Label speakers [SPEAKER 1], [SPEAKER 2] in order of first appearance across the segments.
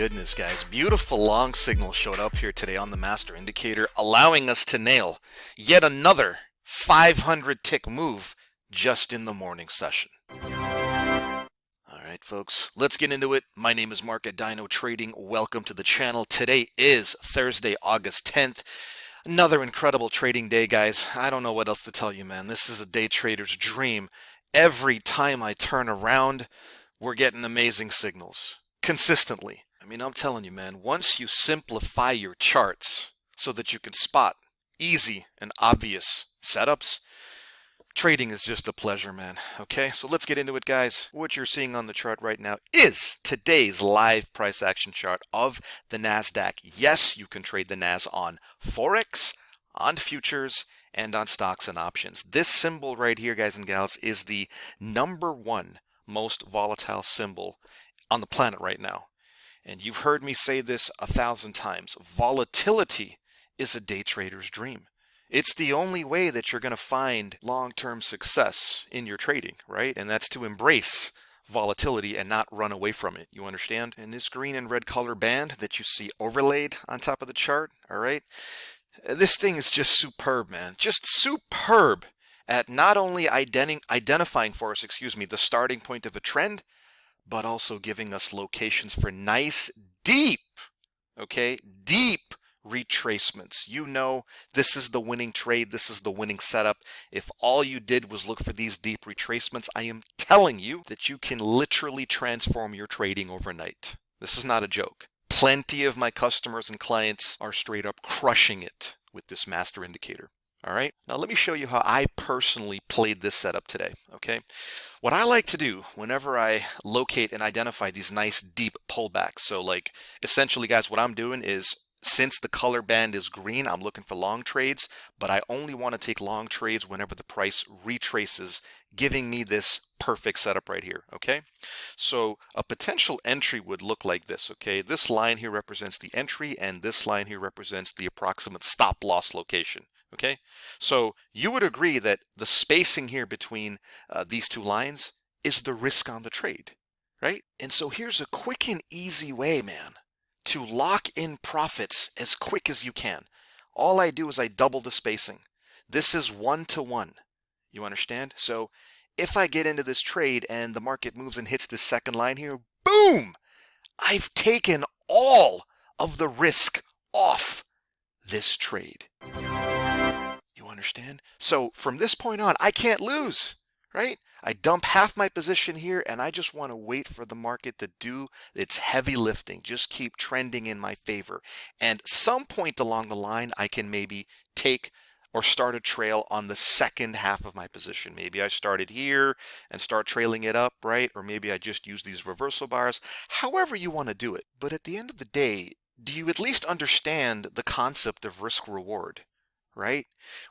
[SPEAKER 1] goodness, guys. Beautiful long signal showed up here today on the master indicator, allowing us to nail yet another 500 tick move just in the morning session. All right, folks, let's get into it. My name is Mark at DynoTrading. Welcome to the channel. Today is Thursday, August 10th. Another incredible trading day, guys. I don't know what else to tell you, man. This is a day trader's dream. Every time I turn around, we're getting amazing signals consistently. I mean, I'm telling you, man, once you simplify your charts so that you can spot easy and obvious setups, trading is just a pleasure, man. Okay, so let's get into it, guys. What you're seeing on the chart right now is today's live price action chart of the NASDAQ. Yes, you can trade the NAS on Forex, on futures, and on stocks and options. This symbol right here, guys and gals, is the #1 most volatile symbol on the planet right now. And you've heard me say this 1,000 times. Volatility is a day trader's dream. It's the only way that you're going to find long-term success in your trading, right? And that's to embrace volatility and not run away from it. You understand? And this green and red color band that you see overlaid on top of the chart, all right? This thing is just superb, man. Just superb at not only identifying for us, the starting point of a trend, but also giving us locations for nice, deep retracements. You know, this is the winning trade. This is the winning setup. If all you did was look for these deep retracements, I am telling you that you can literally transform your trading overnight. This is not a joke. Plenty of my customers and clients are straight up crushing it with this master indicator. All right, now let me show you how I personally played this setup today, okay? What I like to do whenever I locate and identify these nice deep pullbacks, so like essentially, guys, what I'm doing is, since the color band is green, I'm looking for long trades, but I only want to take long trades whenever the price retraces, giving me this perfect setup right here, okay? So a potential entry would look like this, okay? This line here represents the entry, and this line here represents the approximate stop loss location, okay? So you would agree that the spacing here between these two lines is the risk on the trade, right? And so here's a quick and easy way, man, to lock in profits as quick as you can. All I do is I double the spacing. This is 1-to-1. You understand? So if I get into this trade and the market moves and hits this second line here, boom! I've taken all of the risk off this trade. You understand? So from this point on, I can't lose, right? I dump half my position here, and I just want to wait for the market to do its heavy lifting. Just keep trending in my favor. And some point along the line, I can maybe take or start a trail on the second half of my position. Maybe I started here and start trailing it up, right? Or maybe I just use these reversal bars. However you want to do it. But at the end of the day, do you at least understand the concept of risk reward, right?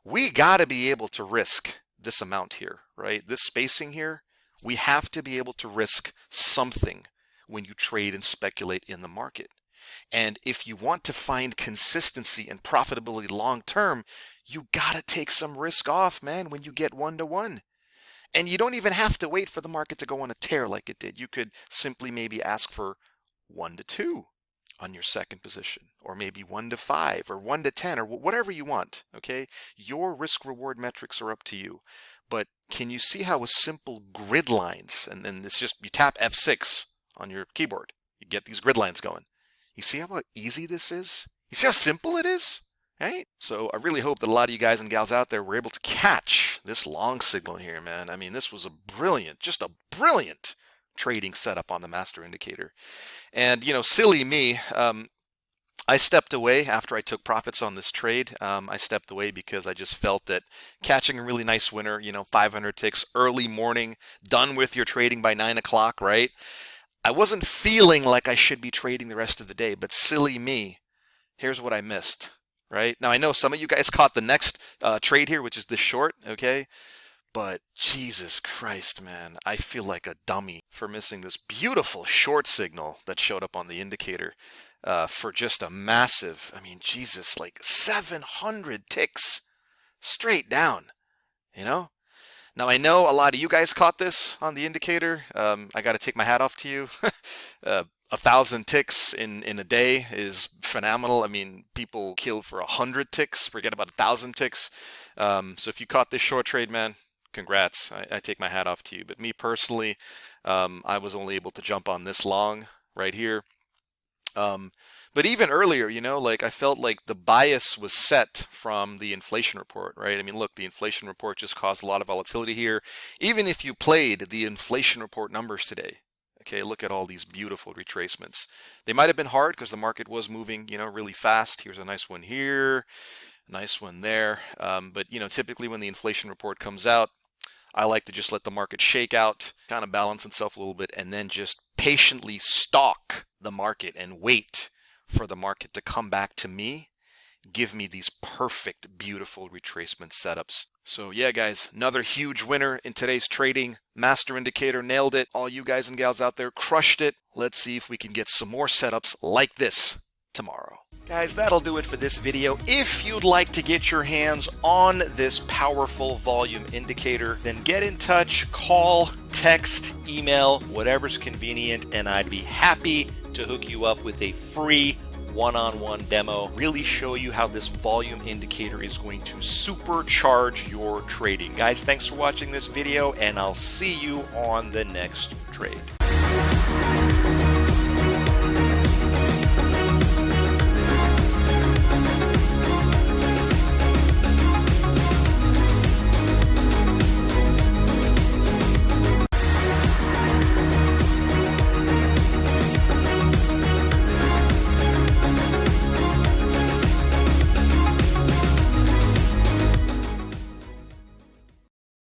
[SPEAKER 1] We got to be able to risk this amount here, right? This spacing here, we have to be able to risk something when you trade and speculate in the market. And if you want to find consistency and profitability long term, you got to take some risk off, man, when you get 1-to-1. And you don't even have to wait for the market to go on a tear like it did. You could simply maybe ask for 1-to-2 on your second position, or maybe 1-to-5 or 1-to-10 or whatever you want, okay? Your risk reward metrics are up to you. But can you see how with simple grid lines, and then it's just, you tap F6 on your keyboard, you get these grid lines going. You see how easy this is? You see how simple it is? Right? So I really hope that a lot of you guys and gals out there were able to catch this long signal here, man. I mean, this was just a brilliant trading setup on the master indicator. And, you know, silly me, I stepped away after I took profits on this trade. I stepped away because I just felt that catching a really nice winner, 500 ticks, early morning, done with your trading by 9 o'clock, right? I wasn't feeling like I should be trading the rest of the day, but silly me, here's what I missed, right? Now, I know some of you guys caught the next trade here, which is this short, okay? But Jesus Christ, man, I feel like a dummy for missing this beautiful short signal that showed up on the indicator for just a massive, Jesus, like 700 ticks straight down, Now, I know a lot of you guys caught this on the indicator. I got to take my hat off to you. 1,000 ticks in a day is phenomenal. I mean, people kill for 100 ticks, forget about 1,000 ticks. So if you caught this short trade, man, congrats. I take my hat off to you. But me personally, I was only able to jump on this long right here. But even earlier, you know, like I felt like the bias was set from the inflation report, right? I mean, look, the inflation report just caused a lot of volatility here. Even if you played the inflation report numbers today, okay, look at all these beautiful retracements. They might have been hard because the market was moving, you know, really fast. Here's a nice one here, nice one there. But, you know, typically when the inflation report comes out, I like to just let the market shake out, kind of balance itself a little bit, and then just patiently stalk the market and wait for the market to come back to me, give me these perfect, beautiful retracement setups. So yeah, guys, another huge winner in today's trading. Master indicator nailed it. All you guys and gals out there crushed it. Let's see if we can get some more setups like this tomorrow. Guys, that'll do it for this video. If you'd like to get your hands on this powerful volume indicator, then get in touch, call, text, email, whatever's convenient, and I'd be happy to hook you up with a free one-on-one demo, really show you how this volume indicator is going to supercharge your trading. Guys, thanks for watching this video, and I'll see you on the next trade.